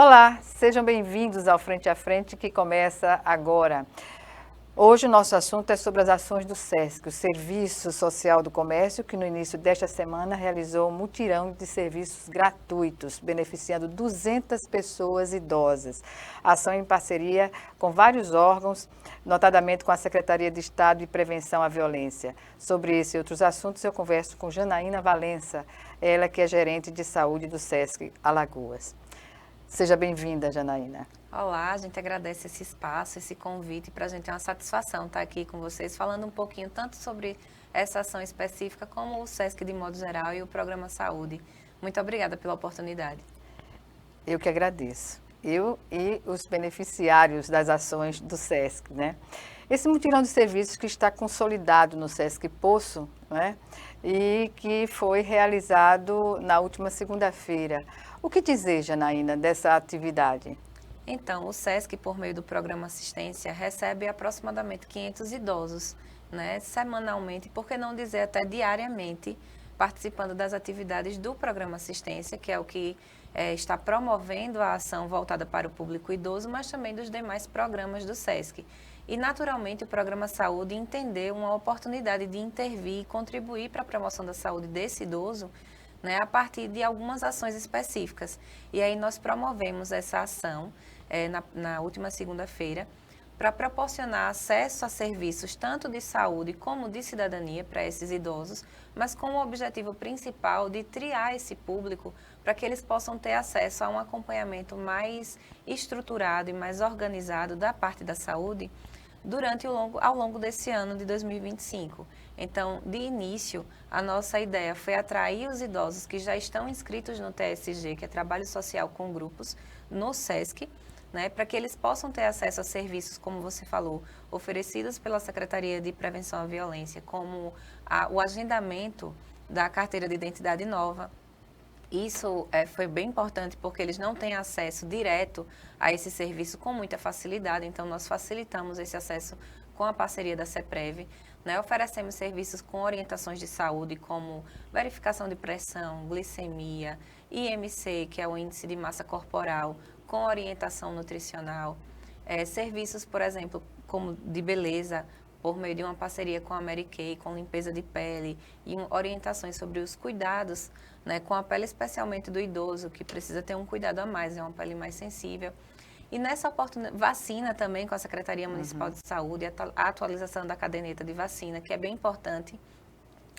Olá, sejam bem-vindos ao Frente a Frente que começa agora. Hoje o nosso assunto é sobre as ações do SESC, o Serviço Social do Comércio, que no início desta semana realizou um mutirão de serviços gratuitos, beneficiando 200 pessoas idosas. Ação em parceria com vários órgãos, notadamente com a Secretaria de Estado de Prevenção à Violência. Sobre esse e outros assuntos eu converso com Janaína Valença, ela que é gerente de saúde do SESC Alagoas. Seja bem-vinda, Janaína. Olá, a gente agradece esse espaço, esse convite, para a gente é uma satisfação estar aqui com vocês, falando um pouquinho tanto sobre essa ação específica, como o SESC de modo geral e o Programa Saúde. Muito obrigada pela oportunidade. Eu que agradeço. Eu e os beneficiários das ações do SESC, né? Esse mutirão de serviços que está consolidado no SESC Poço, né? E que foi realizado na última segunda-feira. O que dizer, Janaína, dessa atividade? Então, o SESC, por meio do Programa Assistência, recebe aproximadamente 500 idosos, né, semanalmente, por que não dizer até diariamente, participando das atividades do Programa Assistência, que é o que está promovendo a ação voltada para o público idoso, mas também dos demais programas do SESC. E, naturalmente, o Programa Saúde entendeu uma oportunidade de intervir e contribuir para a promoção da saúde desse idoso, né, a partir de algumas ações específicas. E aí nós promovemos essa ação na última segunda-feira para proporcionar acesso a serviços tanto de saúde como de cidadania para esses idosos, mas com o objetivo principal de triar esse público para que eles possam ter acesso a um acompanhamento mais estruturado e mais organizado da parte da saúde ao longo desse ano de 2025. Então, de início, a nossa ideia foi atrair os idosos que já estão inscritos no TSG, que é Trabalho Social com Grupos, no SESC, né, para que eles possam ter acesso a serviços, como você falou, oferecidos pela Secretaria de Prevenção à Violência, como o agendamento da carteira de identidade nova. Isso foi bem importante porque eles não têm acesso direto a esse serviço com muita facilidade, então nós facilitamos esse acesso com a parceria da CEPREV, né? Oferecemos serviços com orientações de saúde como verificação de pressão, glicemia, IMC, que é o índice de massa corporal, com orientação nutricional, serviços, por exemplo, como de beleza, por meio de uma parceria com a Mary Kay, com limpeza de pele e orientações sobre os cuidados, né, com a pele especialmente do idoso, que precisa ter um cuidado a mais, é uma pele mais sensível. E nessa oportunidade, vacina também com a Secretaria Municipal de Saúde, a atualização da caderneta de vacina, que é bem importante.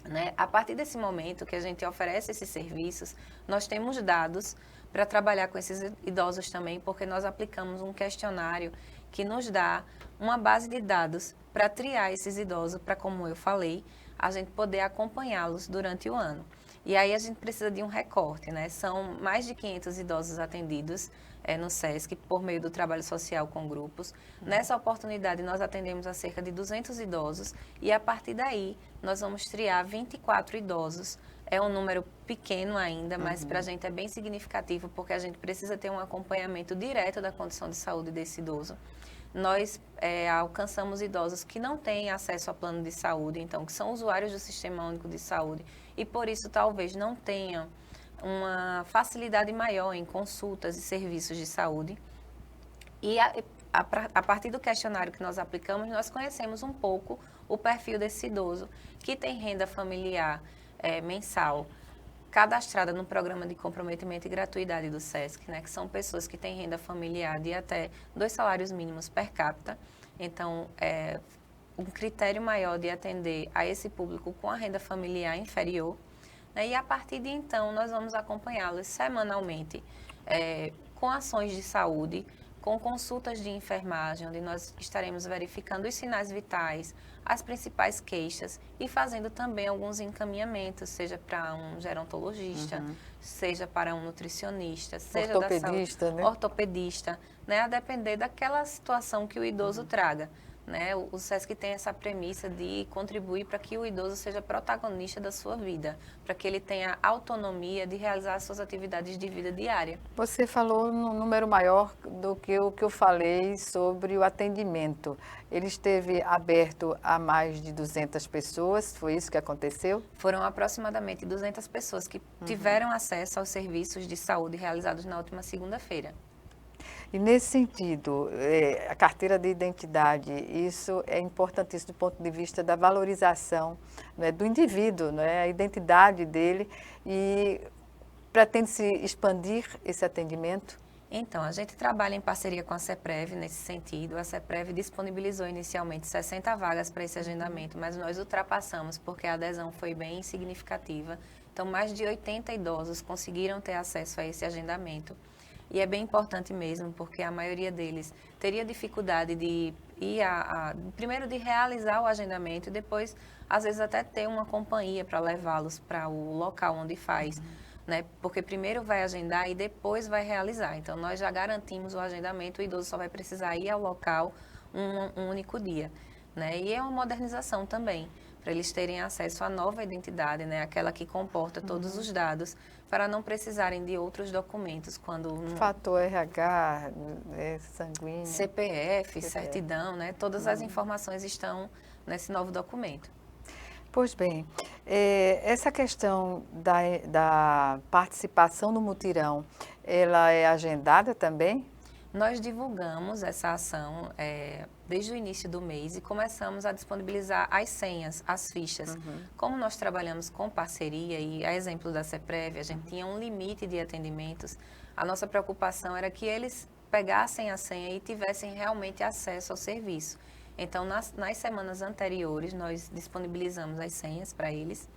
Né? A partir desse momento que a gente oferece esses serviços, nós temos dados para trabalhar com esses idosos também, porque nós aplicamos um questionário que nos dá uma base de dados para triar esses idosos, para, como eu falei, a gente poder acompanhá-los durante o ano. E aí a gente precisa de um recorte, né? São mais de 500 idosos atendidos no SESC por meio do trabalho social com grupos. Nessa oportunidade, nós atendemos a cerca de 200 idosos e, a partir daí, nós vamos triar 24 idosos. É um número pequeno ainda, mas para a gente é bem significativo, porque a gente precisa ter um acompanhamento direto da condição de saúde desse idoso. Nós alcançamos idosos que não têm acesso a plano de saúde, então, que são usuários do Sistema Único de Saúde e, por isso, talvez não tenham uma facilidade maior em consultas e serviços de saúde. E a partir do questionário que nós aplicamos, nós conhecemos um pouco o perfil desse idoso que tem renda familiar mensal cadastrada no Programa de Comprometimento e Gratuidade do SESC, né, que são pessoas que têm renda familiar de até 2 salários mínimos per capita. Então, um critério maior de atender a esse público com a renda familiar inferior. Né, e a partir de então, nós vamos acompanhá-los semanalmente com ações de saúde, com consultas de enfermagem, onde nós estaremos verificando os sinais vitais, as principais queixas e fazendo também alguns encaminhamentos, seja para um gerontologista, seja para um nutricionista, seja ortopedista, da saúde, né? Ortopedista, né, a depender daquela situação que o idoso traga. Né? O SESC tem essa premissa de contribuir para que o idoso seja protagonista da sua vida, para que ele tenha autonomia de realizar as suas atividades de vida diária. Você falou num número maior do que o que eu falei sobre o atendimento. Ele esteve aberto a mais de 200 pessoas, foi isso que aconteceu? Foram aproximadamente 200 pessoas que tiveram acesso aos serviços de saúde realizados na última segunda-feira. E nesse sentido, a carteira de identidade, isso é importantíssimo do ponto de vista da valorização, né, do indivíduo, né, a identidade dele, e pretende-se expandir esse atendimento? Então, a gente trabalha em parceria com a CEPREV nesse sentido. A CEPREV disponibilizou inicialmente 60 vagas para esse agendamento, mas nós ultrapassamos porque a adesão foi bem significativa. Então, mais de 80 idosos conseguiram ter acesso a esse agendamento. E é bem importante mesmo, porque a maioria deles teria dificuldade de ir primeiro de realizar o agendamento e depois, às vezes, até ter uma companhia para levá-los para o local onde faz. Né? Porque primeiro vai agendar e depois vai realizar. Então, nós já garantimos o agendamento, o idoso só vai precisar ir ao local um único dia. Né? E é uma modernização também, para eles terem acesso à nova identidade, né? Aquela que comporta todos os dados, para não precisarem de outros documentos quando... Fator RH, sanguíneo. CPF, certidão, né? Todas as informações estão nesse novo documento. Pois bem, essa questão da participação no mutirão, ela é agendada também? Nós divulgamos essa ação desde o início do mês e começamos a disponibilizar as senhas, as fichas. Como nós trabalhamos com parceria e, a exemplo da CEPREV, a gente tinha um limite de atendimentos, a nossa preocupação era que eles pegassem a senha e tivessem realmente acesso ao serviço. Então, nas semanas anteriores, nós disponibilizamos as senhas para eles.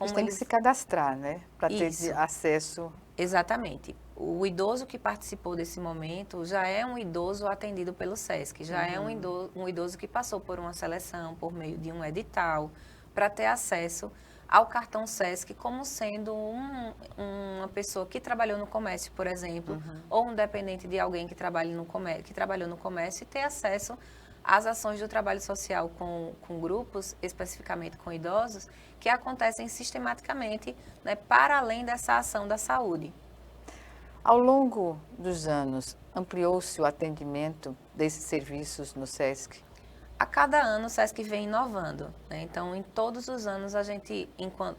Eles têm que se cadastrar, né? Para ter acesso. Exatamente. O idoso que participou desse momento já é um idoso atendido pelo SESC, já é um idoso que passou por uma seleção, por meio de um edital, para ter acesso ao cartão SESC como sendo uma pessoa que trabalhou no comércio, por exemplo, ou um dependente de alguém que trabalhou no comércio e ter acesso às ações do trabalho social com grupos, especificamente com idosos, que acontecem sistematicamente, né, para além dessa ação da saúde. Ao longo dos anos, ampliou-se o atendimento desses serviços no SESC? A cada ano o SESC vem inovando, né? Então, em todos os anos,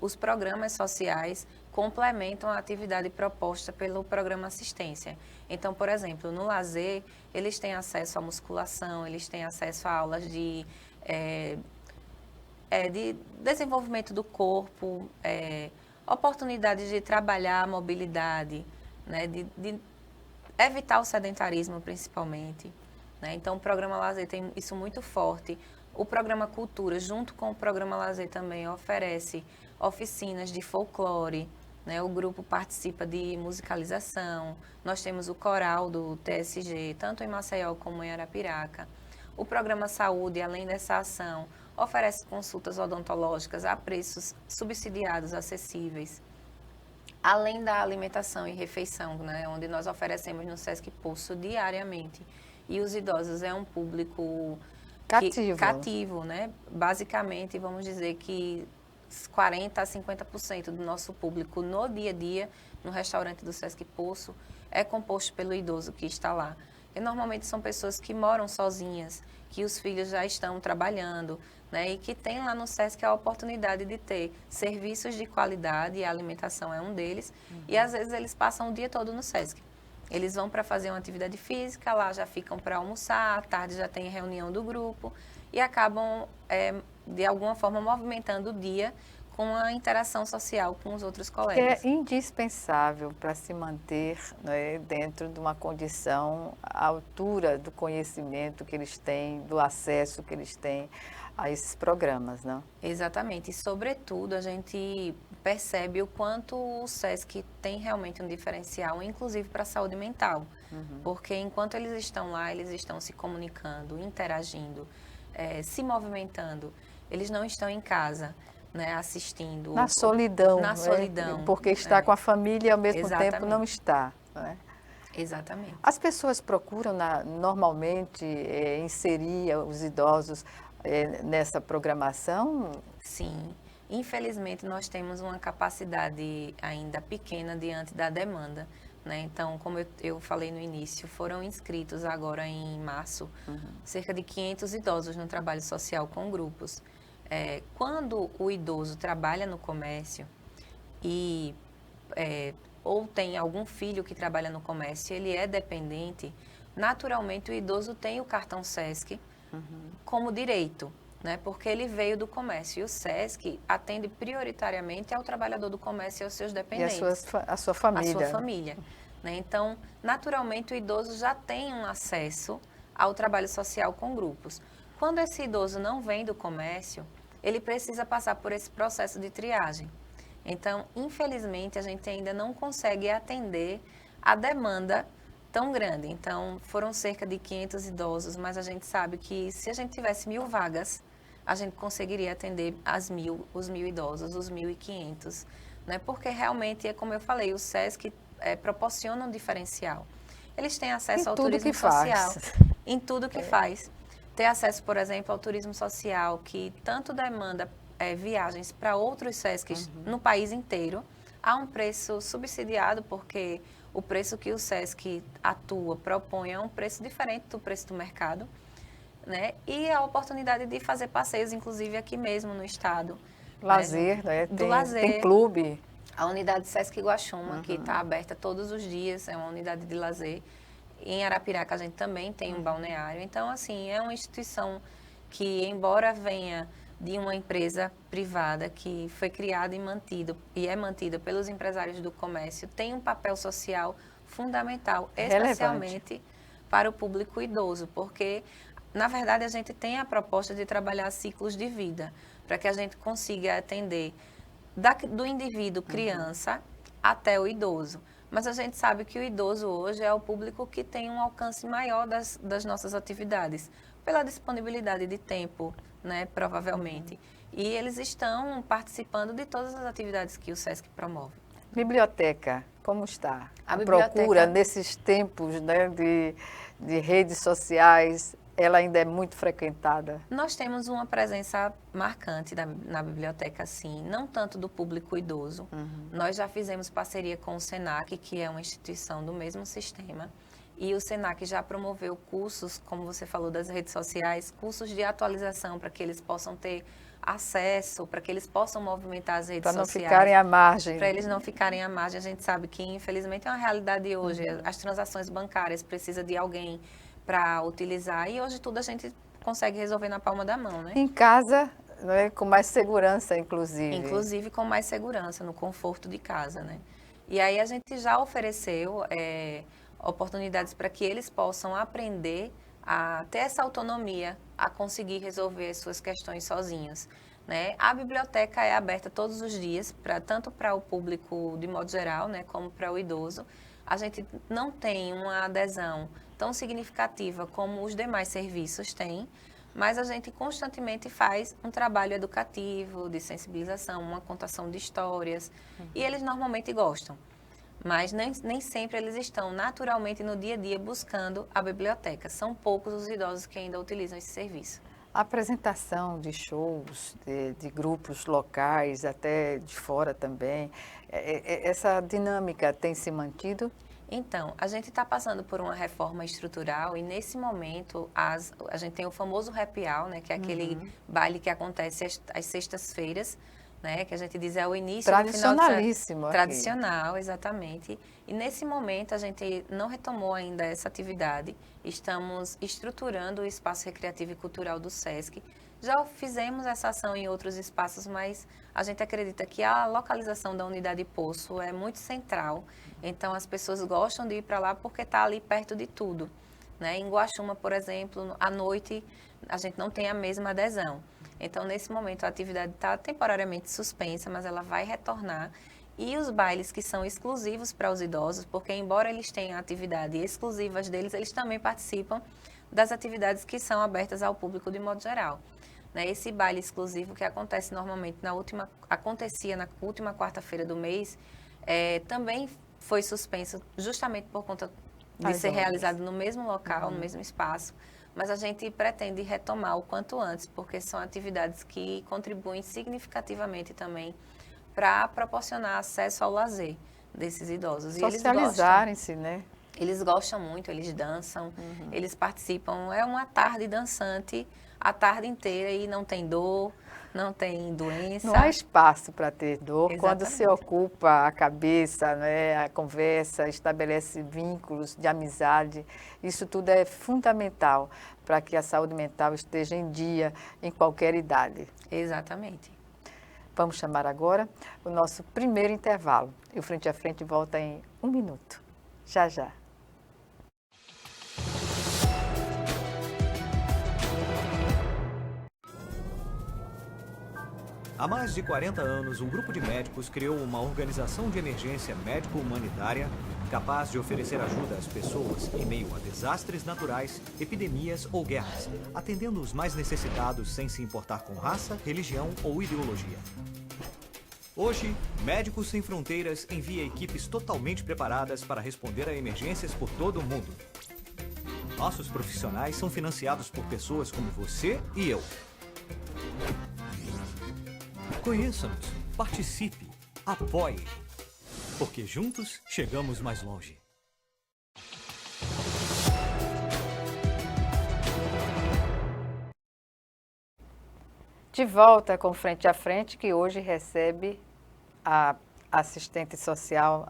os programas sociais complementam a atividade proposta pelo programa assistência. Então, por exemplo, no lazer, eles têm acesso à musculação, eles têm acesso a aulas de desenvolvimento do corpo, oportunidades de trabalhar a mobilidade, né? De evitar o sedentarismo, principalmente. Né? Então, o programa Lazer tem isso muito forte. O programa Cultura, junto com o programa Lazer, também oferece oficinas de folclore. Né? O grupo participa de musicalização. Nós temos o coral do TSG, tanto em Maceió como em Arapiraca. O programa Saúde, além dessa ação, oferece consultas odontológicas a preços subsidiados, acessíveis. Além da alimentação e refeição, né? Onde nós oferecemos no SESC Pulso diariamente. E os idosos é um público cativo, né? Basicamente, vamos dizer que 40% a 50% do nosso público no dia a dia, no restaurante do SESC Poço, é composto pelo idoso que está lá. E normalmente são pessoas que moram sozinhas, que os filhos já estão trabalhando, né? E que tem lá no SESC a oportunidade de ter serviços de qualidade, e a alimentação é um deles, e às vezes eles passam o dia todo no SESC. Eles vão para fazer uma atividade física, lá já ficam para almoçar, à tarde já tem reunião do grupo e acabam, de alguma forma, movimentando o dia com a interação social com os outros colegas. Que é indispensável para se manter, né, dentro de uma condição à altura do conhecimento que eles têm, do acesso que eles têm a esses programas, não? Exatamente. E, sobretudo, a gente percebe o quanto o SESC tem realmente um diferencial, inclusive para a saúde mental. Porque enquanto eles estão lá, eles estão se comunicando, interagindo, se movimentando. Eles não estão em casa, né, assistindo. Na solidão. Na solidão. Porque está com a família e ao mesmo tempo não está. Né? Exatamente. As pessoas procuram normalmente inserir os idosos nessa programação? Sim. Infelizmente, nós temos uma capacidade ainda pequena diante da demanda. Né? Então, como eu falei no início, foram inscritos agora em março cerca de 500 idosos no trabalho social com grupos. Quando o idoso trabalha no comércio ou tem algum filho que trabalha no comércio, ele é dependente, naturalmente o idoso tem o cartão SESC como direito, né? Porque ele veio do comércio. E o SESC atende prioritariamente ao trabalhador do comércio e aos seus dependentes. E a sua família. A sua família. Né? Então, naturalmente, o idoso já tem um acesso ao trabalho social com grupos. Quando esse idoso não vem do comércio, ele precisa passar por esse processo de triagem. Então, infelizmente, a gente ainda não consegue atender a demanda tão grande. Então, foram cerca de 500 idosos, mas a gente sabe que se a gente tivesse 1.000 vagas, a gente conseguiria atender os 1.000 idosos, os 1.500, né? Porque realmente, é como eu falei, o SESC proporciona um diferencial. Eles têm acesso ao turismo social, em tudo que faz. Ter acesso, por exemplo, ao turismo social, que tanto demanda viagens para outros SESCs no país inteiro, a um preço subsidiado, porque o preço que o SESC atua, propõe, é um preço diferente do preço do mercado, né? E a oportunidade de fazer passeios, inclusive aqui mesmo no estado. Lazer, né? Tem clube. A unidade SESC Guaxuma, que está aberta todos os dias, é uma unidade de lazer. Em Arapiraca a gente também tem um balneário. Então, assim, é uma instituição que, embora venha de uma empresa privada que foi criada e é mantida pelos empresários do comércio, tem um papel social fundamental, especialmente para o público idoso, porque, na verdade, a gente tem a proposta de trabalhar ciclos de vida, para que a gente consiga atender do indivíduo criança até o idoso. Mas a gente sabe que o idoso hoje é o público que tem um alcance maior das nossas atividades, pela disponibilidade de tempo, né, provavelmente. E eles estão participando de todas as atividades que o SESC promove. Biblioteca, como está? A procura nesses tempos, né, de redes sociais, ela ainda é muito frequentada? Nós temos uma presença marcante na biblioteca, sim, não tanto do público idoso. Nós já fizemos parceria com o SENAC, que é uma instituição do mesmo sistema, e o SENAC já promoveu cursos, como você falou, das redes sociais, cursos de atualização para que eles possam ter acesso, para que eles possam movimentar as redes sociais. Para não ficarem à margem. Para eles não ficarem à margem. A gente sabe que, infelizmente, é uma realidade hoje. As transações bancárias precisam de alguém para utilizar, e hoje tudo a gente consegue resolver na palma da mão, né? Em casa, né, com mais segurança, inclusive. Inclusive com mais segurança, no conforto de casa, né? E aí a gente já ofereceu oportunidades para que eles possam aprender a ter essa autonomia, a conseguir resolver as suas questões sozinhos, né? A biblioteca é aberta todos os dias, tanto para o público de modo geral, né, como para o idoso. A gente não tem uma adesão tão significativa como os demais serviços têm, mas a gente constantemente faz um trabalho educativo, de sensibilização, uma contação de histórias, e eles normalmente gostam. Mas nem sempre eles estão naturalmente no dia a dia buscando a biblioteca. São poucos os idosos que ainda utilizam esse serviço. A apresentação de shows, de grupos locais, até de fora também, essa dinâmica tem se mantido? Então, a gente está passando por uma reforma estrutural e, nesse momento, a gente tem o famoso happy hour, né, que é aquele baile que acontece às sextas-feiras, né, que a gente diz é o início do final de semana. Tradicionalíssimo. Tradicional, exatamente. E, nesse momento, a gente não retomou ainda essa atividade. Estamos estruturando o espaço recreativo e cultural do SESC. Já fizemos essa ação em outros espaços, mas a gente acredita que a localização da unidade Poço é muito central. Então, as pessoas gostam de ir para lá porque está ali perto de tudo, né? Em Guaxuma, por exemplo, à noite, a gente não tem a mesma adesão. Então, nesse momento, a atividade está temporariamente suspensa, mas ela vai retornar. E os bailes que são exclusivos para os idosos, porque embora eles tenham atividades exclusivas deles, eles também participam das atividades que são abertas ao público de modo geral. Esse baile exclusivo que acontece normalmente acontecia na última quarta-feira do mês, também foi suspenso justamente por conta de ser realizado no mesmo local, no mesmo espaço, mas a gente pretende retomar o quanto antes, porque são atividades que contribuem significativamente também para proporcionar acesso ao lazer desses idosos. Socializarem-se, né? Eles gostam muito, eles dançam, eles participam. É uma tarde dançante a tarde inteira e não tem dor, não tem doença. Não há espaço para ter dor. Exatamente. Quando se ocupa a cabeça, né, a conversa, estabelece vínculos de amizade, isso tudo é fundamental para que a saúde mental esteja em dia em qualquer idade. Exatamente. Vamos chamar agora o nosso primeiro intervalo. E o Frente a Frente volta em 1 minuto. Já, já. Há mais de 40 anos, um grupo de médicos criou uma organização de emergência médico-humanitária capaz de oferecer ajuda às pessoas em meio a desastres naturais, epidemias ou guerras, atendendo os mais necessitados sem se importar com raça, religião ou ideologia. Hoje, Médicos Sem Fronteiras envia equipes totalmente preparadas para responder a emergências por todo o mundo. Nossos profissionais são financiados por pessoas como você e eu. Conheça-nos, participe, apoie, porque juntos chegamos mais longe. De volta com Frente a Frente, que hoje recebe a assistente social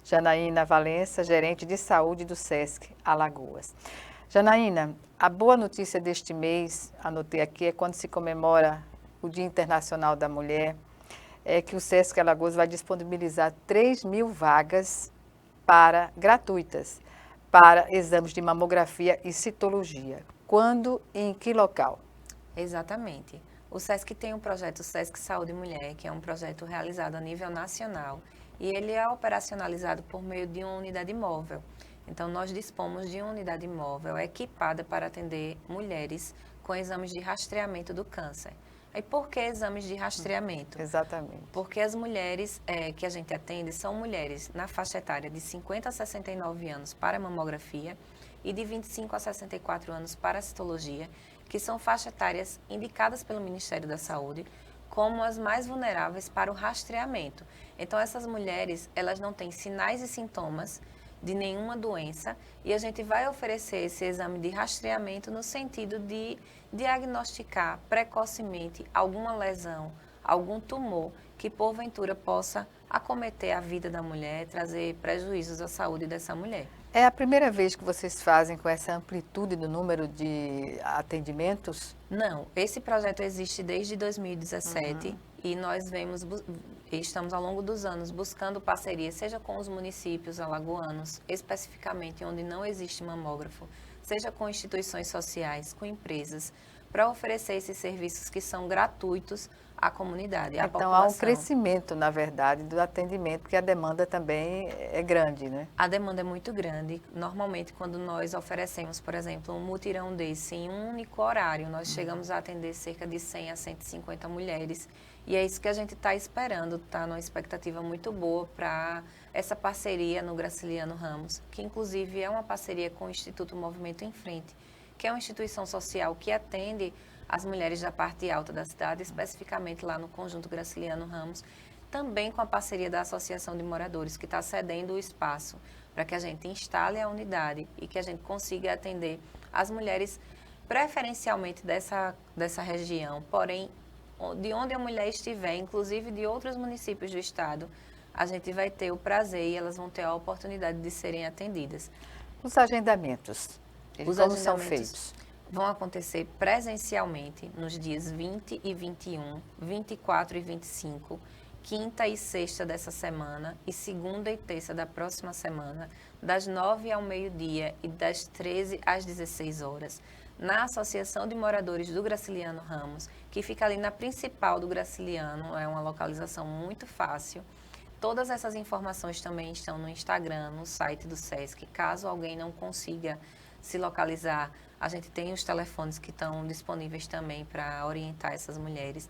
Janaína Valença, gerente de saúde do SESC Alagoas. Janaína, a boa notícia deste mês, anotei aqui, é quando se comemora o Dia Internacional da Mulher, é que o SESC Alagoas vai disponibilizar 3.000 vagas gratuitas para exames de mamografia e citologia. Quando e em que local? Exatamente. O SESC tem um projeto SESC Saúde Mulher, que é um projeto realizado a nível nacional, e ele é operacionalizado por meio de uma unidade móvel. Então, nós dispomos de uma unidade móvel equipada para atender mulheres com exames de rastreamento do câncer. E por que exames de rastreamento? Exatamente. Porque as mulheres que a gente atende são mulheres na faixa etária de 50 a 69 anos para mamografia e de 25 a 64 anos para citologia, que são faixas etárias indicadas pelo Ministério da Saúde como as mais vulneráveis para o rastreamento. Então, essas mulheres, elas não têm sinais e sintomas de nenhuma doença e a gente vai oferecer esse exame de rastreamento no sentido de diagnosticar precocemente alguma lesão, algum tumor que porventura possa acometer a vida da mulher, trazer prejuízos à saúde dessa mulher. É a primeira vez que vocês fazem com essa amplitude do número de atendimentos? Não, esse projeto existe desde 2017 e nós estamos ao longo dos anos buscando parceria, seja com os municípios alagoanos, especificamente onde não existe mamógrafo, seja com instituições sociais, com empresas, para oferecer esses serviços que são gratuitos à comunidade, à população. Então, há um crescimento, na verdade, do atendimento, porque a demanda também é grande, né? A demanda é muito grande. Normalmente, quando nós oferecemos, por exemplo, um mutirão desse em um único horário, nós chegamos a atender cerca de 100 a 150 mulheres. E é isso que a gente está esperando, está numa expectativa muito boa para essa parceria no Graciliano Ramos, que inclusive é uma parceria com o Instituto Movimento em Frente, que é uma instituição social que atende as mulheres da parte alta da cidade, especificamente lá no Conjunto Graciliano Ramos, também com a parceria da Associação de Moradores, que está cedendo o espaço para que a gente instale a unidade e que a gente consiga atender as mulheres preferencialmente dessa região, porém, de onde a mulher estiver, inclusive de outros municípios do estado, a gente vai ter o prazer e elas vão ter a oportunidade de serem atendidas. Os agendamentos, como são feitos? Vão acontecer presencialmente nos dias 20 e 21, 24 e 25, quinta e sexta dessa semana e segunda e terça da próxima semana, das 9 ao meio-dia e das 13 às 16 horas, na Associação de Moradores do Graciliano Ramos, que fica ali na principal do Graciliano, é uma localização muito fácil. Todas essas informações também estão no Instagram, no site do SESC, caso alguém não consiga se localizar. A gente tem os telefones que estão disponíveis também para orientar essas mulheres.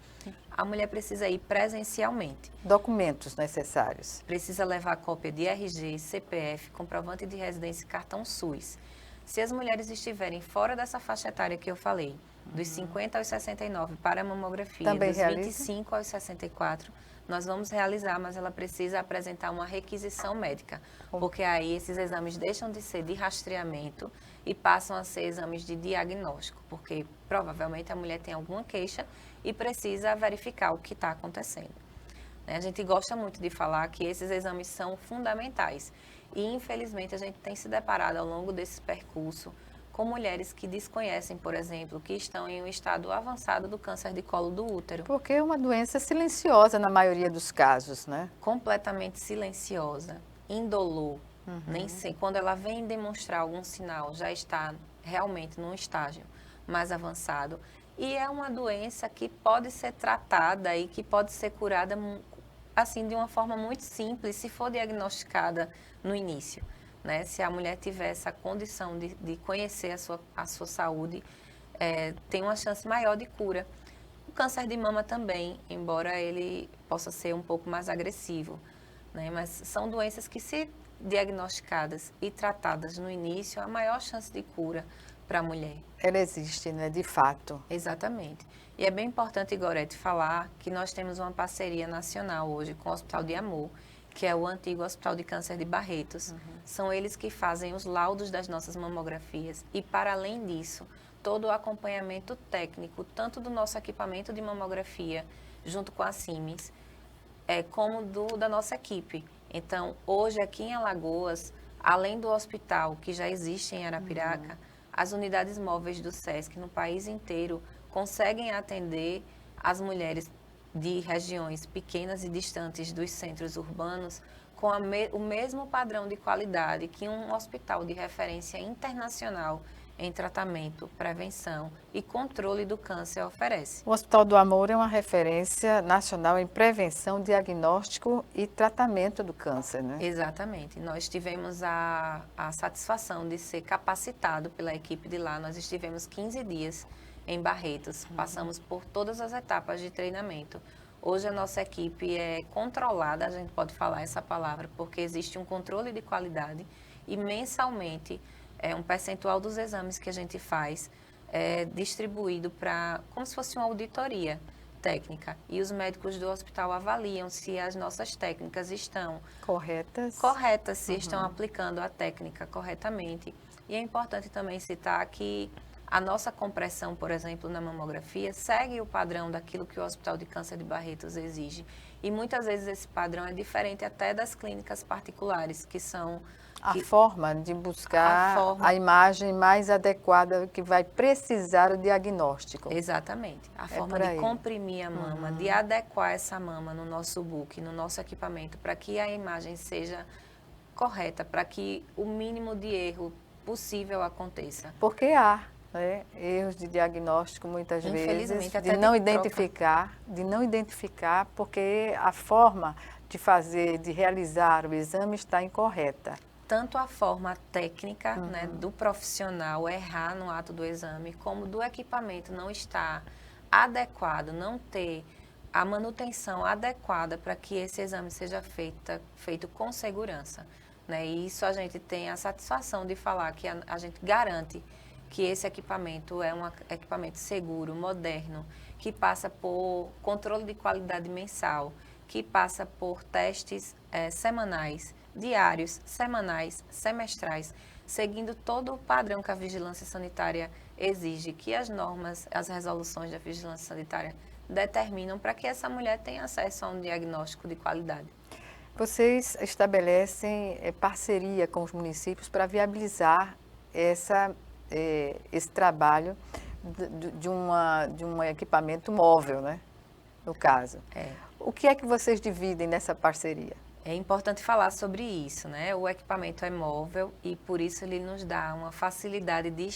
A mulher precisa ir presencialmente. Documentos necessários. Precisa levar cópia de RG, CPF, comprovante de residência e cartão SUS. Se as mulheres estiverem fora dessa faixa etária que eu falei, dos 50 aos 69 para a mamografia, Também dos realiza? 25 aos 64, nós vamos realizar, mas ela precisa apresentar uma requisição médica, porque aí esses exames deixam de ser de rastreamento e passam a ser exames de diagnóstico, porque provavelmente a mulher tem alguma queixa e precisa verificar o que está acontecendo. A gente gosta muito de falar que esses exames são fundamentais e, infelizmente, a gente tem se deparado ao longo desse percurso com mulheres que desconhecem, por exemplo, que estão em um estado avançado do câncer de colo do útero. Porque é uma doença silenciosa na maioria dos casos, né? Completamente silenciosa, indolor. Nem sei, quando ela vem demonstrar algum sinal, já está realmente num estágio mais avançado. E é uma doença que pode ser tratada e que pode ser curada assim de uma forma muito simples, se for diagnosticada no início. Né? Se a mulher tiver essa condição de conhecer a sua saúde, tem uma chance maior de cura. O câncer de mama também, embora ele possa ser um pouco mais agressivo, né? Mas são doenças que, se diagnosticadas e tratadas no início, a maior chance de cura para a mulher. Ela existe, né? De fato. Exatamente. E é bem importante, Gorete, falar que nós temos uma parceria nacional hoje com o Hospital de Amor, que é o antigo Hospital de Câncer de Barretos. São eles que fazem os laudos das nossas mamografias e, para além disso, todo o acompanhamento técnico, tanto do nosso equipamento de mamografia, junto com a Siemens, como da nossa equipe. Então, hoje aqui em Alagoas, além do hospital que já existe em Arapiraca, as unidades móveis do SESC no país inteiro conseguem atender as mulheres de regiões pequenas e distantes dos centros urbanos com o mesmo padrão de qualidade que um hospital de referência internacional em tratamento, prevenção e controle do câncer oferece. O Hospital do Amor é uma referência nacional em prevenção, diagnóstico e tratamento do câncer, né? Exatamente. Nós tivemos a satisfação de ser capacitado pela equipe de lá. Nós estivemos 15 dias em Barretos, passamos por todas as etapas de treinamento. Hoje a nossa equipe é controlada, a gente pode falar essa palavra, porque existe um controle de qualidade e mensalmente um percentual dos exames que a gente faz é distribuído para, como se fosse uma auditoria técnica. E os médicos do hospital avaliam se as nossas técnicas estão corretas, se estão aplicando a técnica corretamente. E é importante também citar que a nossa compressão, por exemplo, na mamografia, segue o padrão daquilo que o Hospital de Câncer de Barretos exige. E muitas vezes esse padrão é diferente até das clínicas particulares, que são... A forma de buscar a imagem mais adequada que vai precisar o diagnóstico. Exatamente. A forma de comprimir a mama, de adequar essa mama no nosso book, no nosso equipamento, para que a imagem seja correta, para que o mínimo de erro possível aconteça. Porque há erros de diagnóstico muitas vezes, de não identificar, porque a forma de fazer, de realizar o exame está incorreta. Tanto a forma técnica do profissional errar no ato do exame, como do equipamento não estar adequado, não ter a manutenção adequada para que esse exame seja feito com segurança. E isso a gente tem a satisfação de falar que a gente garante que esse equipamento é um equipamento seguro, moderno, que passa por controle de qualidade mensal, que passa por testes semanais, diários, semanais, semestrais, seguindo todo o padrão que a vigilância sanitária exige, que as normas, as resoluções da vigilância sanitária determinam para que essa mulher tenha acesso a um diagnóstico de qualidade. Vocês estabelecem parceria com os municípios para viabilizar esse trabalho de um equipamento móvel, né? No caso. O que é que vocês dividem nessa parceria? É importante falar sobre isso, né? O equipamento é móvel e por isso ele nos dá uma facilidade de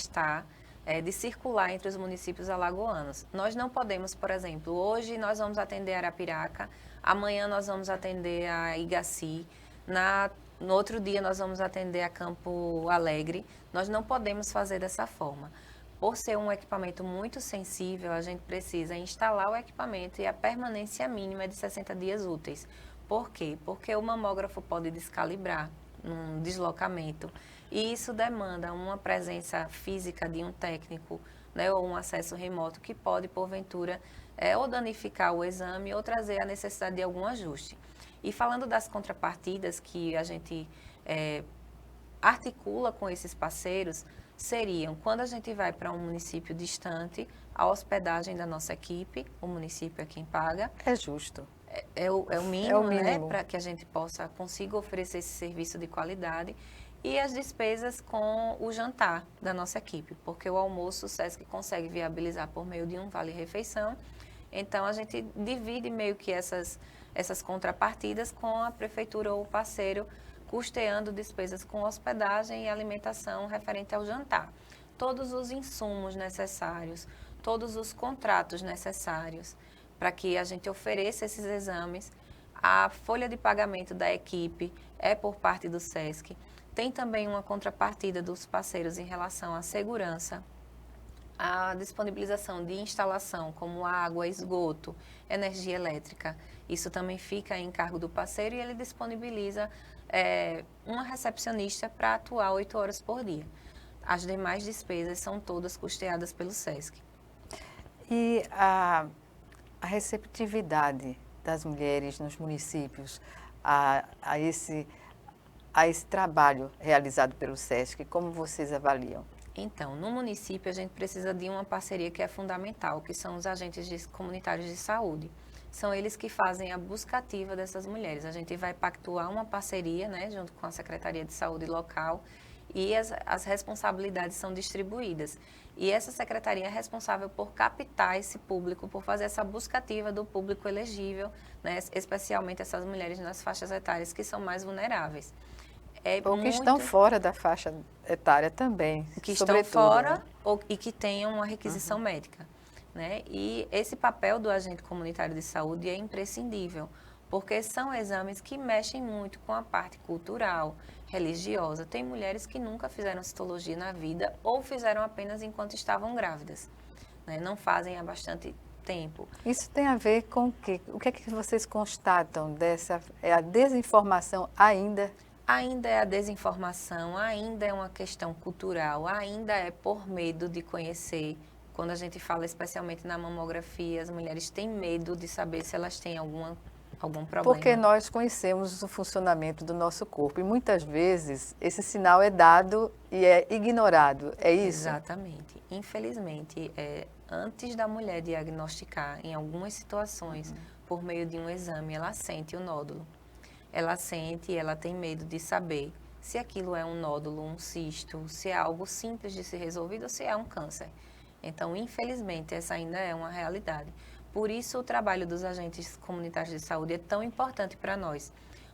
de circular entre os municípios alagoanos. Nós não podemos, por exemplo, hoje nós vamos atender Arapiraca, amanhã nós vamos atender a Igaci, no outro dia nós vamos atender a Campo Alegre. Nós não podemos fazer dessa forma. Por ser um equipamento muito sensível, a gente precisa instalar o equipamento e a permanência mínima é de 60 dias úteis. Por quê? Porque o mamógrafo pode descalibrar num deslocamento e isso demanda uma presença física de um técnico né, ou um acesso remoto que pode, porventura, ou danificar o exame ou trazer a necessidade de algum ajuste. E falando das contrapartidas que a gente articula com esses parceiros, seriam, quando a gente vai para um município distante, a hospedagem da nossa equipe, o município é quem paga. É justo. É o mínimo, né, para que a gente consiga oferecer esse serviço de qualidade. E as despesas com o jantar da nossa equipe, porque o almoço o SESC consegue viabilizar por meio de um vale-refeição. Então, a gente divide meio que essas contrapartidas com a prefeitura ou o parceiro, custeando despesas com hospedagem e alimentação referente ao jantar. Todos os insumos necessários, todos os contratos necessários para que a gente ofereça esses exames. A folha de pagamento da equipe é por parte do SESC. Tem também uma contrapartida dos parceiros em relação à segurança, a disponibilização de instalação como água, esgoto, energia elétrica. Isso também fica em cargo do parceiro e ele disponibiliza uma recepcionista para atuar 8 horas por dia. As demais despesas são todas custeadas pelo SESC. E a receptividade das mulheres nos municípios a esse trabalho realizado pelo SESC, como vocês avaliam? Então, no município a gente precisa de uma parceria que é fundamental, que são os agentes comunitários de saúde. São eles que fazem a busca ativa dessas mulheres. A gente vai pactuar uma parceria, né, junto com a Secretaria de Saúde local, e as responsabilidades são distribuídas. E essa secretaria é responsável por captar esse público, por fazer essa busca ativa do público elegível, né, especialmente essas mulheres nas faixas etárias que são mais vulneráveis. Ou que estão fora da faixa etária também. Que estão fora, né? E que tenham uma requisição médica. Né? E esse papel do agente comunitário de saúde é imprescindível, porque são exames que mexem muito com a parte cultural, religiosa. Tem mulheres que nunca fizeram citologia na vida ou fizeram apenas enquanto estavam grávidas. Né? Não fazem há bastante tempo. Isso tem a ver com o quê? O que é que vocês constatam dessa? É a desinformação ainda? Ainda é a desinformação, ainda é uma questão cultural, ainda é por medo de conhecer. Quando a gente fala especialmente na mamografia, as mulheres têm medo de saber se elas têm algum problema. Porque nós conhecemos o funcionamento do nosso corpo e muitas vezes esse sinal é dado e é ignorado, é isso? Exatamente. Infelizmente, antes da mulher diagnosticar, em algumas situações, por meio de um exame, ela sente o nódulo. Ela sente e ela tem medo de saber se aquilo é um nódulo, um cisto, se é algo simples de ser resolvido ou se é um câncer. Então, infelizmente, essa ainda é uma realidade. Por isso, o trabalho dos agentes comunitários de saúde é tão importante para nós,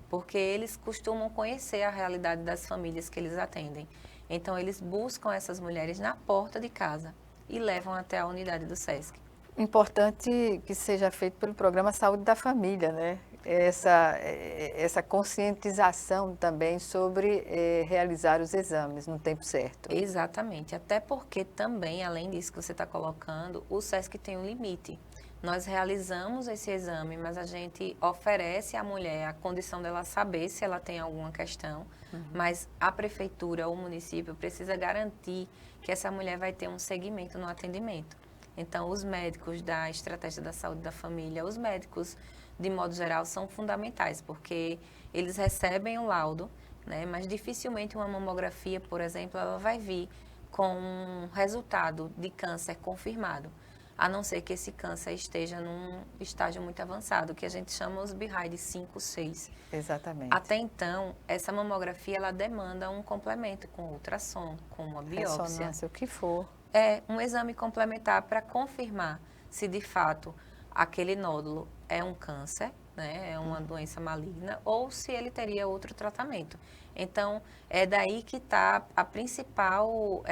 porque eles costumam conhecer a realidade das famílias que eles atendem. Então, eles buscam essas mulheres na porta de casa e levam até a unidade do SESC. Importante que seja feito pelo Programa Saúde da Família, né? Essa conscientização também sobre realizar os exames no tempo certo. Exatamente, até porque também, além disso que você está colocando, o SESC tem um limite. Nós realizamos esse exame, mas a gente oferece à mulher a condição dela saber se ela tem alguma questão, mas a prefeitura ou o município precisa garantir que essa mulher vai ter um segmento no atendimento. Então, os médicos da Estratégia da Saúde da Família, os médicos, de modo geral, são fundamentais, porque eles recebem o laudo, né, mas dificilmente uma mamografia, por exemplo, ela vai vir com um resultado de câncer confirmado, a não ser que esse câncer esteja num estágio muito avançado, que a gente chama os BIRAI 5, 6. Exatamente. Até então, essa mamografia, ela demanda um complemento com ultrassom, com uma biópsia. Ressonância, o que for. É um exame complementar para confirmar se de fato aquele nódulo é um câncer, né, é uma doença maligna, ou se ele teria outro tratamento. Então, é daí que está a principal,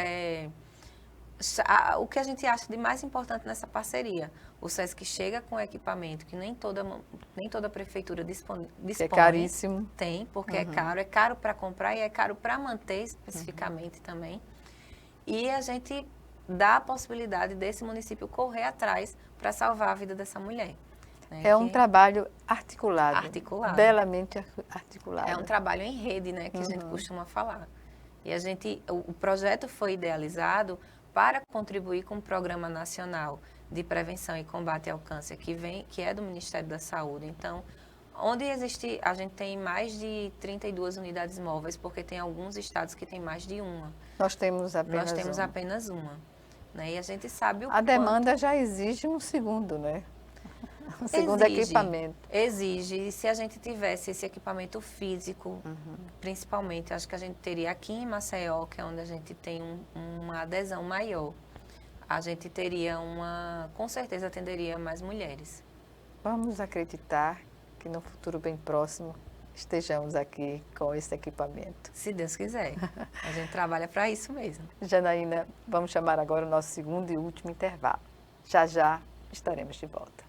o que a gente acha de mais importante nessa parceria. O SESC chega com equipamento que nem toda prefeitura dispõe. É caríssimo. Tem, porque é caro para comprar e é caro para manter especificamente também. E a gente dá a possibilidade desse município correr atrás para salvar a vida dessa mulher. Né? É um trabalho articulado. Articulado. Belamente articulado. É um trabalho em rede, né, que a gente costuma falar. E o projeto foi idealizado para contribuir com o Programa Nacional de Prevenção e Combate ao Câncer, que é do Ministério da Saúde. Então, onde existe, a gente tem mais de 32 unidades móveis, porque tem alguns estados que têm mais de uma. Nós temos Nós apenas uma. Né? E a gente sabe o A demanda já exige um segundo, né? Um segundo equipamento. Exige. E se a gente tivesse esse equipamento físico, principalmente, acho que a gente teria aqui em Maceió, que é onde a gente tem uma adesão maior, a gente teria com certeza atenderia mais mulheres. Vamos acreditar que no futuro bem próximo estejamos aqui com esse equipamento. Se Deus quiser. A gente trabalha para isso mesmo. Janaína, vamos chamar agora o nosso segundo e último intervalo. Já já estaremos de volta.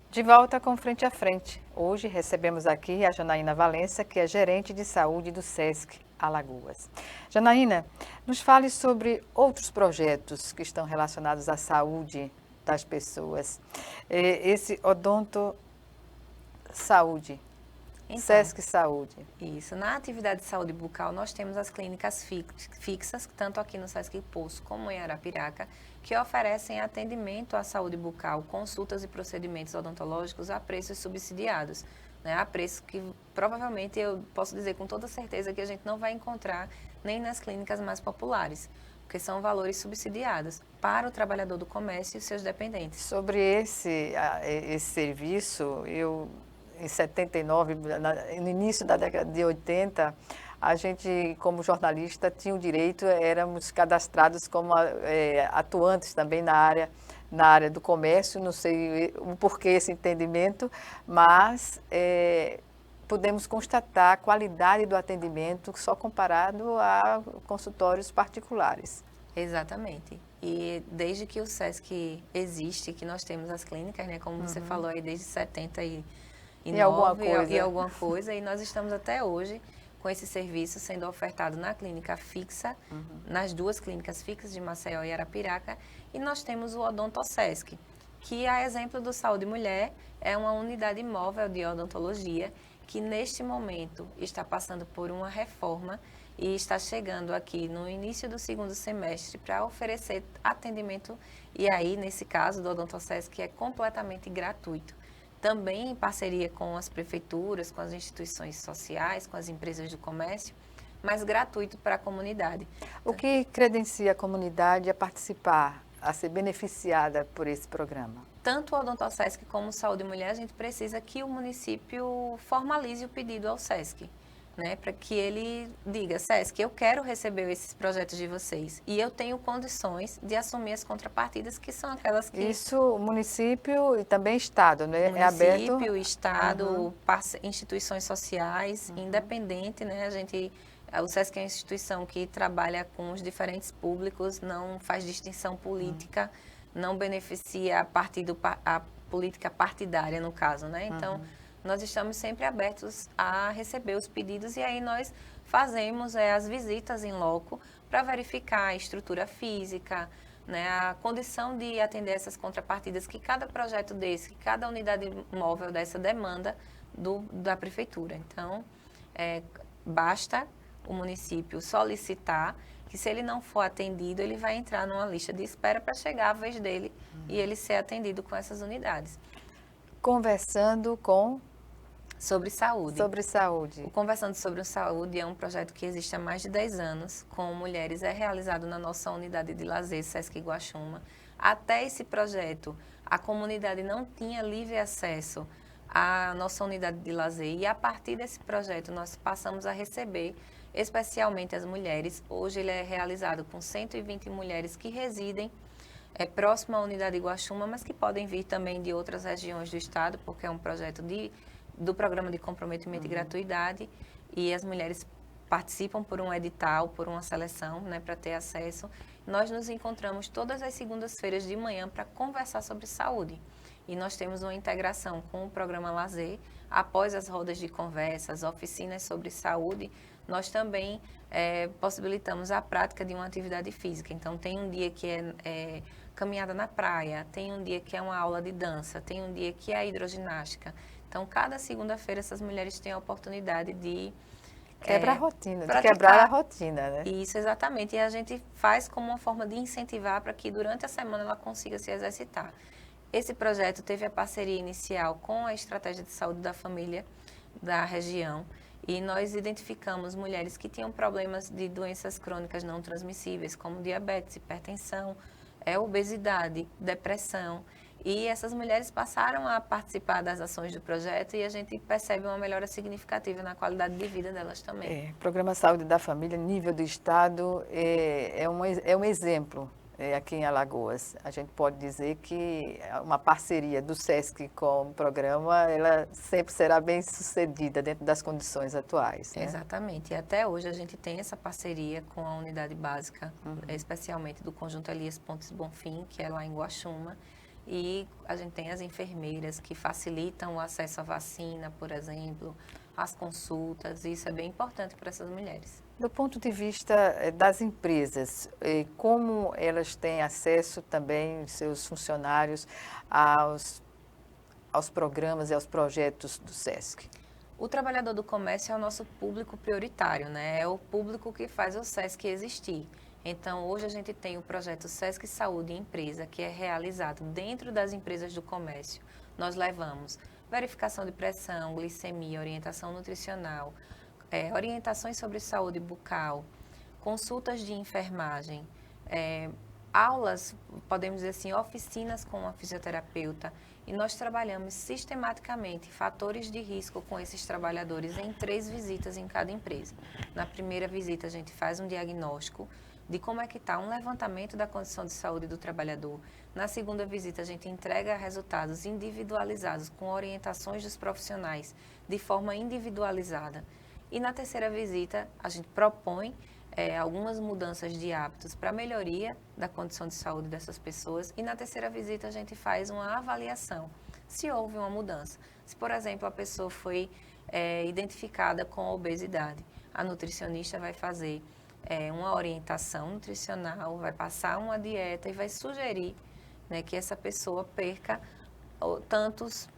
De volta com Frente a Frente. Hoje recebemos aqui a Janaína Valença, que é gerente de saúde do SESC Alagoas. Janaína, nos fale sobre outros projetos que estão relacionados à saúde das pessoas. Esse Odonto Saúde, Então, SESC Saúde. Isso. Na atividade de saúde bucal, nós temos as clínicas fixas, tanto aqui no SESC Poço como em Arapiraca, que oferecem atendimento à saúde bucal, consultas e procedimentos odontológicos a preços subsidiados, né? A preços que provavelmente eu posso dizer com toda certeza que a gente não vai encontrar nem nas clínicas mais populares, porque são valores subsidiados para o trabalhador do comércio e seus dependentes. Sobre esse serviço, em 79, no início da década de 80, a gente, como jornalista, tinha o direito, éramos cadastrados como atuantes também na área do comércio, não sei o porquê esse entendimento, mas podemos constatar a qualidade do atendimento só comparado a consultórios particulares. Exatamente. E desde que o SESC existe, que nós temos as clínicas, né, como você falou aí, desde 79 e alguma coisa, e nós estamos até hoje com esse serviço sendo ofertado na clínica fixa, nas duas clínicas fixas de Maceió e Arapiraca, e nós temos o Odonto SESC, que, a exemplo do Saúde Mulher, é uma unidade móvel de odontologia que, neste momento, está passando por uma reforma e está chegando aqui no início do segundo semestre para oferecer atendimento, e aí, nesse caso do Odonto SESC, é completamente gratuito. Também em parceria com as prefeituras, com as instituições sociais, com as empresas do comércio, mas gratuito para a comunidade. O que credencia a comunidade a participar, a ser beneficiada por esse programa? Tanto o Odonto SESC como o Saúde Mulher, a gente precisa que o município formalize o pedido ao SESC, né, para que ele diga: SESC, eu quero receber esses projetos de vocês e eu tenho condições de assumir as contrapartidas, que são aquelas que... Isso, município e também Estado, né? Município, é aberto... Estado, instituições sociais, independente, né? O SESC é uma instituição que trabalha com os diferentes públicos, não faz distinção política, não beneficia a política partidária, no caso, né? Então, nós estamos sempre abertos a receber os pedidos e aí nós fazemos as visitas em loco para verificar a estrutura física, né, a condição de atender essas contrapartidas que cada projeto desse, que cada unidade móvel dessa demanda da prefeitura. Então, basta o município solicitar que, se ele não for atendido, ele vai entrar numa lista de espera para chegar a vez dele e ele ser atendido com essas unidades. Conversando com Sobre saúde. Sobre saúde. O Conversando sobre Saúde é um projeto que existe há mais de 10 anos, com mulheres, é realizado na nossa unidade de lazer, Sesc Iguaxuma. Até esse projeto, a comunidade não tinha livre acesso à nossa unidade de lazer e a partir desse projeto nós passamos a receber especialmente as mulheres. Hoje ele é realizado com 120 mulheres que residem próximo à unidade Iguaxuma, mas que podem vir também de outras regiões do estado, porque é um projeto do Programa de Comprometimento e Gratuidade, e as mulheres participam por um edital, por uma seleção, né, para ter acesso. Nós nos encontramos todas as segundas-feiras de manhã para conversar sobre saúde. E nós temos uma integração com o programa Lazer. Após as rodas de conversa, as oficinas sobre saúde, nós também possibilitamos a prática de uma atividade física. Então, tem um dia que é caminhada na praia, tem um dia que é uma aula de dança, tem um dia que é a hidroginástica. Então, cada segunda-feira, essas mulheres têm a oportunidade de Quebra a rotina, de quebrar a rotina, né? Isso, exatamente. E a gente faz como uma forma de incentivar para que durante a semana ela consiga se exercitar. Esse projeto teve a parceria inicial com a Estratégia de Saúde da Família da região e nós identificamos mulheres que tinham problemas de doenças crônicas não transmissíveis, como diabetes, hipertensão, obesidade, depressão. E essas mulheres passaram a participar das ações do projeto e a gente percebe uma melhora significativa na qualidade de vida delas também. Programa Saúde da Família, nível do Estado, é um exemplo aqui em Alagoas. A gente pode dizer que uma parceria do SESC com o programa, ela sempre será bem sucedida dentro das condições atuais. Né? Exatamente. E até hoje a gente tem essa parceria com a unidade básica, especialmente do Conjunto Elias Pontes Bonfim, que é lá em Iguaxuma. E a gente tem as enfermeiras que facilitam o acesso à vacina, por exemplo, as consultas, e isso é bem importante para essas mulheres. Do ponto de vista das empresas, como elas têm acesso também, seus funcionários, aos programas e aos projetos do SESC? O trabalhador do comércio é o nosso público prioritário, né? É o público que faz o SESC existir. Então, hoje a gente tem o projeto SESC Saúde Empresa, que é realizado dentro das empresas do comércio. Nós levamos verificação de pressão, glicemia, orientação nutricional, orientações sobre saúde bucal, consultas de enfermagem, aulas, podemos dizer assim, oficinas com a fisioterapeuta. E nós trabalhamos sistematicamente fatores de risco com esses trabalhadores em 3 visitas em cada empresa. Na primeira visita, a gente faz um diagnóstico de como é que está um levantamento da condição de saúde do trabalhador. Na segunda visita, a gente entrega resultados individualizados com orientações dos profissionais de forma individualizada. E na terceira visita, a gente propõe algumas mudanças de hábitos para melhoria da condição de saúde dessas pessoas. E na terceira visita, a gente faz uma avaliação, se houve uma mudança. Se, por exemplo, a pessoa foi identificada com obesidade, a nutricionista vai fazer uma orientação nutricional, vai passar uma dieta e vai sugerir, né, que essa pessoa perca tantos,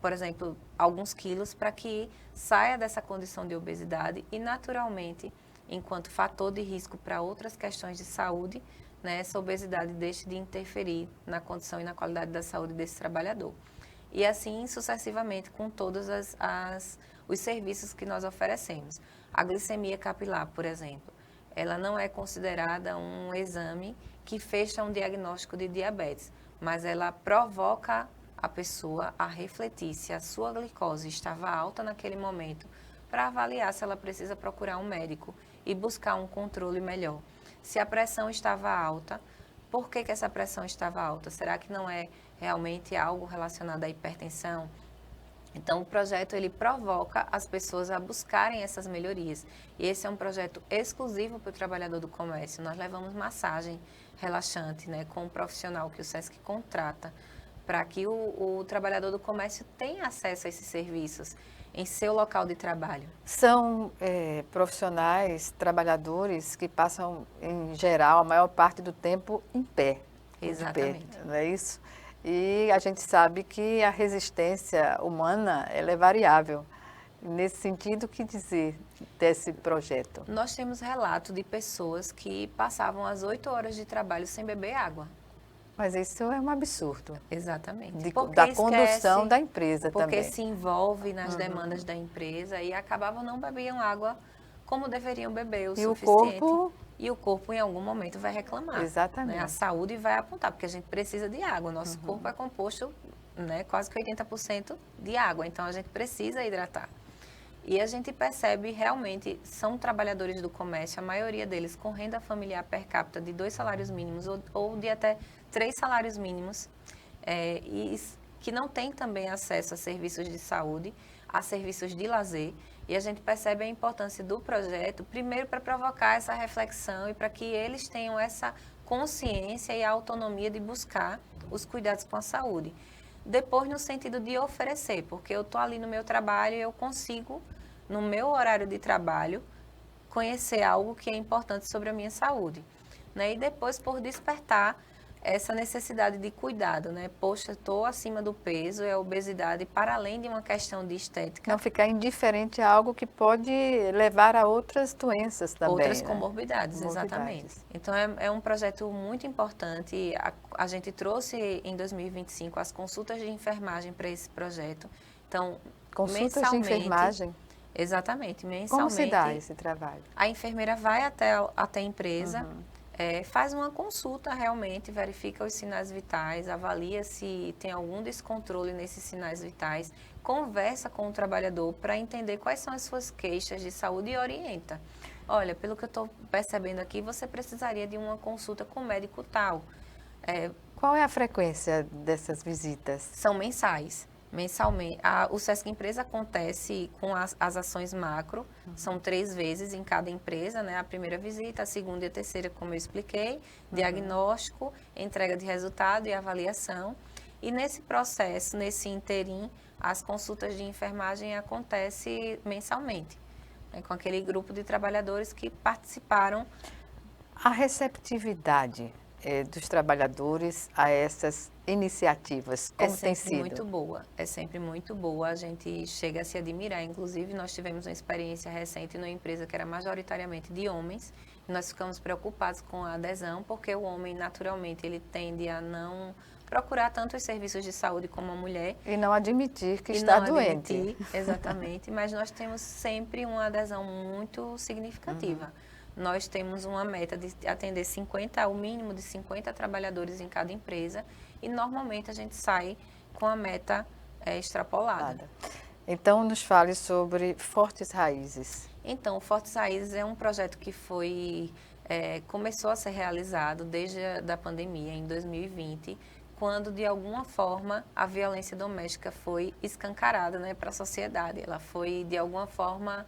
por exemplo, alguns quilos para que saia dessa condição de obesidade e, naturalmente, enquanto fator de risco para outras questões de saúde, né, essa obesidade deixe de interferir na condição e na qualidade da saúde desse trabalhador. E assim, sucessivamente, com todos os serviços que nós oferecemos. A glicemia capilar, por exemplo, ela não é considerada um exame que fecha um diagnóstico de diabetes, mas ela provoca a pessoa a refletir se a sua glicose estava alta naquele momento, para avaliar se ela precisa procurar um médico e buscar um controle melhor. Se a pressão estava alta, por que essa pressão estava alta? Será que não é realmente algo relacionado à hipertensão? Então, o projeto ele provoca as pessoas a buscarem essas melhorias. E esse é um projeto exclusivo para o trabalhador do comércio. Nós levamos massagem relaxante, né, com um profissional que o SESC contrata, para que o trabalhador do comércio tenha acesso a esses serviços em seu local de trabalho. São profissionais, trabalhadores que passam, em geral, a maior parte do tempo em pé. Exatamente. De pé, não é isso? E a gente sabe que a resistência humana ela é variável. Nesse sentido, o que dizer desse projeto? Nós temos relato de pessoas que passavam as 8 horas de trabalho sem beber água. Mas isso é um absurdo. Exatamente. Da condução da empresa porque também. se envolve nas demandas da empresa e acabavam não bebiam água como deveriam beber o suficiente. E o corpo, em algum momento, vai reclamar. Exatamente. Né? A saúde vai apontar, porque a gente precisa de água. Nosso corpo é composto, né, quase que 80% de água, então a gente precisa hidratar. E a gente percebe realmente, são trabalhadores do comércio, a maioria deles com renda familiar per capita de 2 salários mínimos ou de até 3 salários mínimos, e que não tem também acesso a serviços de saúde, a serviços de lazer. E a gente percebe a importância do projeto, primeiro para provocar essa reflexão e para que eles tenham essa consciência e a autonomia de buscar os cuidados com a saúde. Depois, no sentido de oferecer, porque eu estou ali no meu trabalho e eu consigo, no meu horário de trabalho, conhecer algo que é importante sobre a minha saúde. Né? E depois, por despertar essa necessidade de cuidado, né? Poxa, estou acima do peso, é obesidade, para além de uma questão de estética. Não ficar indiferente a algo que pode levar a outras doenças também. Outras né? comorbidades, exatamente. Então, é um projeto muito importante. A gente trouxe em 2025 as consultas de enfermagem para esse projeto. Então, consultas de enfermagem? Exatamente, mensalmente. Como se dá esse trabalho? A enfermeira vai até a empresa, faz uma consulta realmente, verifica os sinais vitais, avalia se tem algum descontrole nesses sinais vitais, conversa com o trabalhador para entender quais são as suas queixas de saúde e orienta. Olha, pelo que eu estou percebendo aqui, você precisaria de uma consulta com o médico tal. Qual é a frequência dessas visitas? São mensais. Mensalmente. O Sesc Empresa acontece com as ações macro, são 3 vezes em cada empresa, né? A primeira visita, a segunda e a terceira, como eu expliquei, diagnóstico, entrega de resultado e avaliação. E nesse processo, nesse interim, as consultas de enfermagem acontecem mensalmente, né? Com aquele grupo de trabalhadores que participaram. A receptividade dos trabalhadores a essas iniciativas, como tem sido? É sempre muito boa, a gente chega a se admirar. Inclusive, nós tivemos uma experiência recente numa empresa que era majoritariamente de homens, e nós ficamos preocupados com a adesão, porque o homem, naturalmente, ele tende a não procurar tanto os serviços de saúde como a mulher. E não admitir que está doente. Exatamente, mas nós temos sempre uma adesão muito significativa. Nós temos uma meta de atender o mínimo de 50 trabalhadores em cada empresa e normalmente a gente sai com a meta extrapolada. Então, nos fale sobre Fortes Raízes. Então, Fortes Raízes é um projeto que começou a ser realizado desde a pandemia, em 2020, quando, de alguma forma, a violência doméstica foi escancarada, né, para a sociedade. Ela foi, de alguma forma,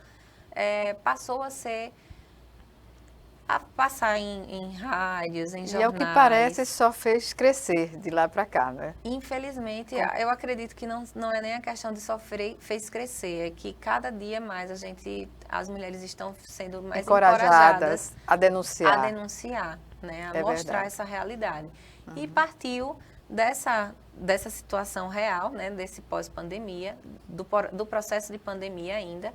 passou a passar em rádios, em jornais. E é o que parece só fez crescer de lá para cá, né? Infelizmente, eu acredito que não é nem a questão de sofrer, fez crescer, é que cada dia mais as mulheres estão sendo mais encorajadas a denunciar. A denunciar, né? A mostrar essa realidade. E partiu dessa situação real, né? Desse pós-pandemia, do processo de pandemia ainda,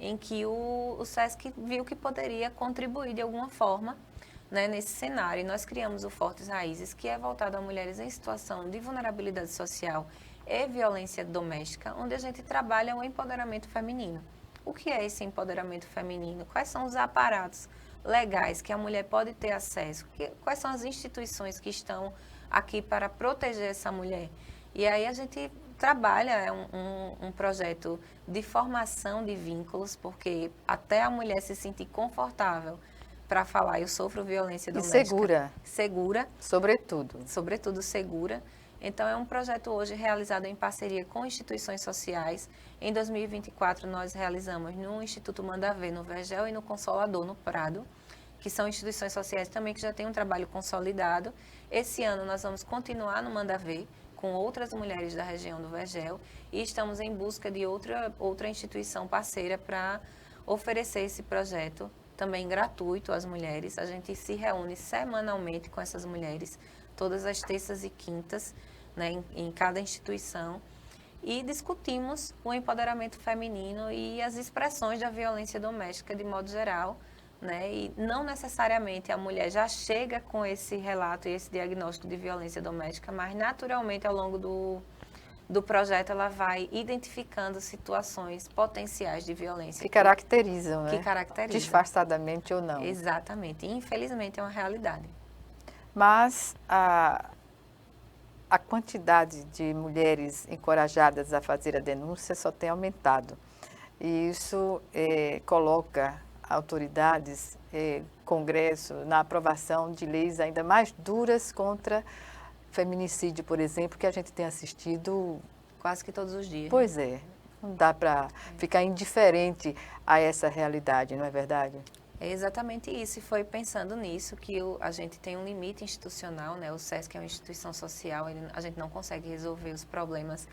em que o Sesc viu que poderia contribuir de alguma forma, né, nesse cenário. E nós criamos o Fortes Raízes, que é voltado a mulheres em situação de vulnerabilidade social e violência doméstica, onde a gente trabalha o empoderamento feminino. O que é esse empoderamento feminino? Quais são os aparatos legais que a mulher pode ter acesso? Quais são as instituições que estão aqui para proteger essa mulher? E aí a gente trabalha um projeto de formação de vínculos, porque até a mulher se sentir confortável para falar, eu sofro violência doméstica. E segura. Segura. Sobretudo. Sobretudo segura. Então, é um projeto hoje realizado em parceria com instituições sociais. Em 2024, nós realizamos no Instituto Manda Ver, no Vergel, e no Consolador, no Prado, que são instituições sociais também que já têm um trabalho consolidado. Esse ano, nós vamos continuar no Manda Ver, com outras mulheres da região do Vergel, e estamos em busca de outra instituição parceira para oferecer esse projeto, também gratuito às mulheres. A gente se reúne semanalmente com essas mulheres, todas as terças e quintas, né, em cada instituição, e discutimos o empoderamento feminino e as expressões da violência doméstica de modo geral, né? E não necessariamente a mulher já chega com esse relato e esse diagnóstico de violência doméstica, mas naturalmente ao longo do projeto ela vai identificando situações potenciais de violência. Que caracterizam, né? Que caracterizam. Disfarçadamente ou não. Exatamente. E, infelizmente é uma realidade. Mas a quantidade de mulheres encorajadas a fazer a denúncia só tem aumentado. E isso coloca autoridades, Congresso, na aprovação de leis ainda mais duras contra feminicídio, por exemplo, que a gente tem assistido quase que todos os dias. Pois é, não dá para ficar indiferente a essa realidade, não é verdade? É exatamente isso, e foi pensando nisso que a gente tem um limite institucional, né? O SESC é uma instituição social, a gente não consegue resolver os problemas,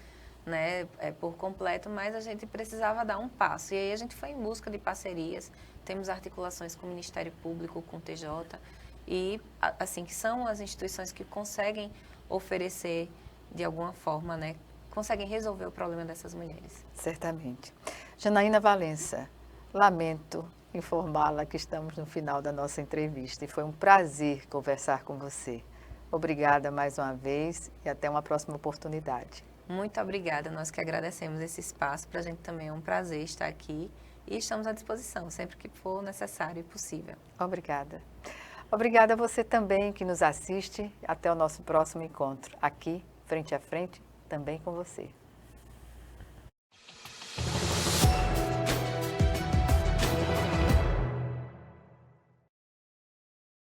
né, por completo, mas a gente precisava dar um passo. E aí a gente foi em busca de parcerias, temos articulações com o Ministério Público, com o TJ, e assim, que são as instituições que conseguem oferecer de alguma forma, né, conseguem resolver o problema dessas mulheres. Certamente. Janaína Valença, lamento informá-la que estamos no final da nossa entrevista e foi um prazer conversar com você. Obrigada mais uma vez e até uma próxima oportunidade. Muito obrigada, nós que agradecemos esse espaço, para a gente também é um prazer estar aqui e estamos à disposição sempre que for necessário e possível. Obrigada. Obrigada a você também que nos assiste. Até o nosso próximo encontro, aqui, frente a frente, também com você.